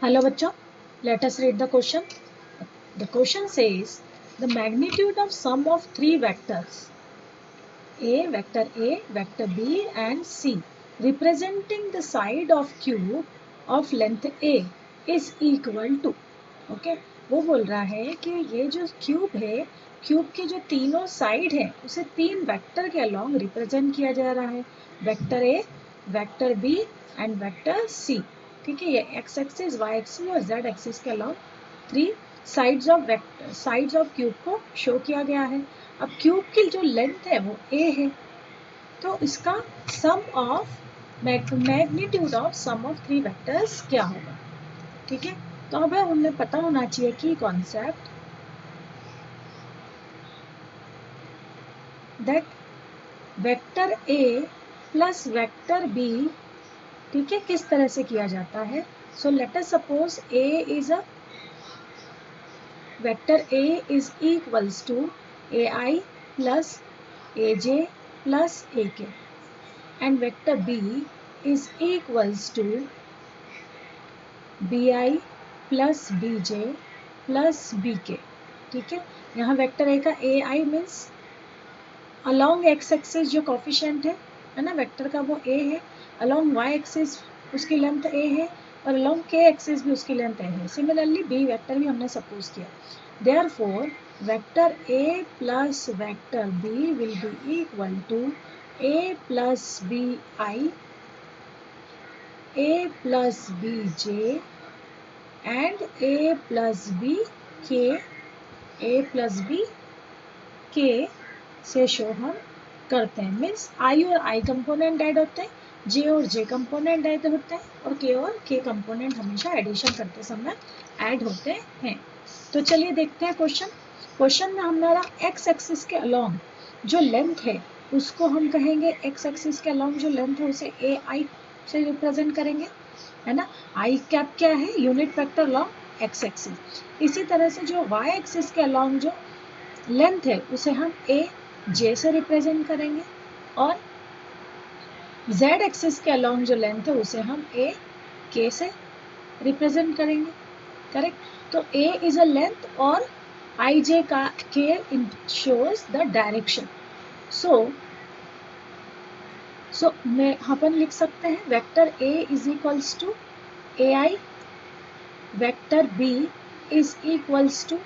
Hello bachcho, let us read the question. The question says the magnitude of sum of three vectors A, vector B and C representing the side of cube of length A is equal to okay वो बोल रहा है कि ये जो cube है, cube की जो तीनों साइड है उसे तीन वेक्टर के अलॉन्ग रिप्रेजेंट किया जा रहा है, vector a, vector b and vector c. ठीक है, ये एक्स एक्सिस, वाई एक्सिस और जेड एक्सिस के along three sides of cube को शो किया गया है. अब क्यूब की जो लेंथ है वो ए है, तो इसका sum of magnitude of sum of three vectors क्या होगा. ठीक है, तो अब हमें पता होना चाहिए कि concept that vector A plus vector B, ठीक है, किस तरह से किया जाता है. So let us suppose A is a vector A is equals to A I plus A J plus A K and vector B is equals to B I plus B J plus B K. ठीक है, यहाँ vector A का A I means along X axis जो coefficient है ना vector का, वो ए है. अलोंग वाई एक्सिस उसकी लेंथ ए है और अलोंग के एक्सिस भी उसकी लेंथ ए है. सिमिलरली बी वेक्टर भी हमने सपोज किया. Therefore vector A plus vector b will be equal to a plus b i, a plus B j and a plus B k, a plus B के से show हम करते हैं. Means I और आई component add होते हैं, जे और जे component add होते हैं और के कंपोनेंट हमेशा एडिशन करते समय ऐड होते हैं. तो चलिए देखते हैं क्वेश्चन में हमारा एक्स एक्सिस के अलोंग जो लेंथ है उसको हम कहेंगे, एक्स एक्सिस के अलोंग जो लेंथ है उसे ए आई से रिप्रेजेंट करेंगे, है ना. आई कैप क्या है, unit vector along X axis. इसी तरह से जो वाई एक्सिस के अलोंग जो लेंथ है उसे हम ए जे से रिप्रेजेंट करेंगे और z एक्सिस के अलोंग जो लेंथ है उसे हम ए के से रिप्रेजेंट करेंगे. करेक्ट. तो ए इज अ लेंथ और आई जे का के शोज द डायरेक्शन. सो मैं अपन लिख सकते हैं vector A is equals to A I, vector B is equals to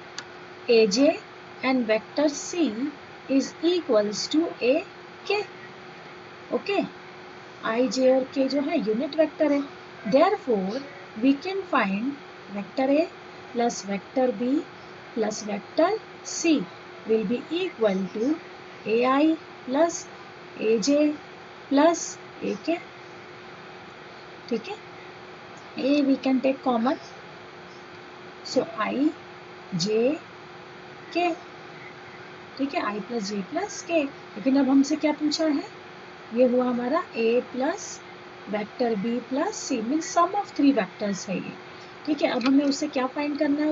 A J and vector C is equals to a k. Okay, I J और K जो है यूनिट वेक्टर है. Therefore we can find vector A plus vector B plus vector C will be equal to A I plus A J plus A K. ठीक है, A we can take common, so I जे के. ठीक है, आई plus जे plus के. लेकिन अब हमसे क्या पूछा है, ये हुआ हमारा a plus vector b plus c means sum of three vectors है ये. ठीक है, अब हमें उससे क्या फाइंड करना है,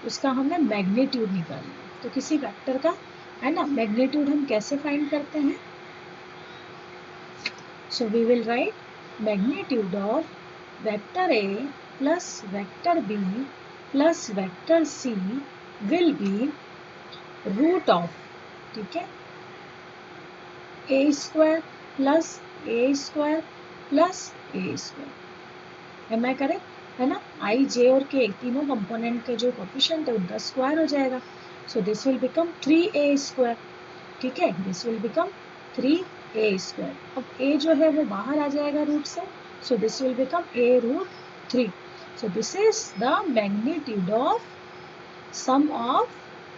उसका हमें मैग्नीट्यूड निकालना है. तो किसी वेक्टर का है ना मैग्नीट्यूड हम कैसे फाइंड करते हैं. So we will write magnitude of vector a plus vector b plus vector c will be root of, ठीक है, A square plus A square plus A square. Am I correct, है ना. आई J और के तीनों component के जो coefficient है उनका स्क्वायर हो जाएगा. सो this will become 3a square. ठीक है, this will become 3a square. अब a जो है वो बाहर आ जाएगा रूट से, so this will become a root 3. So this is the magnitude of sum of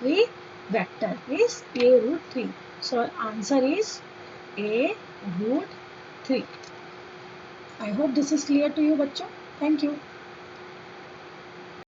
three vector is a root 3. So answer is a root 3. I hope this is clear to you बच्चों. Thank you.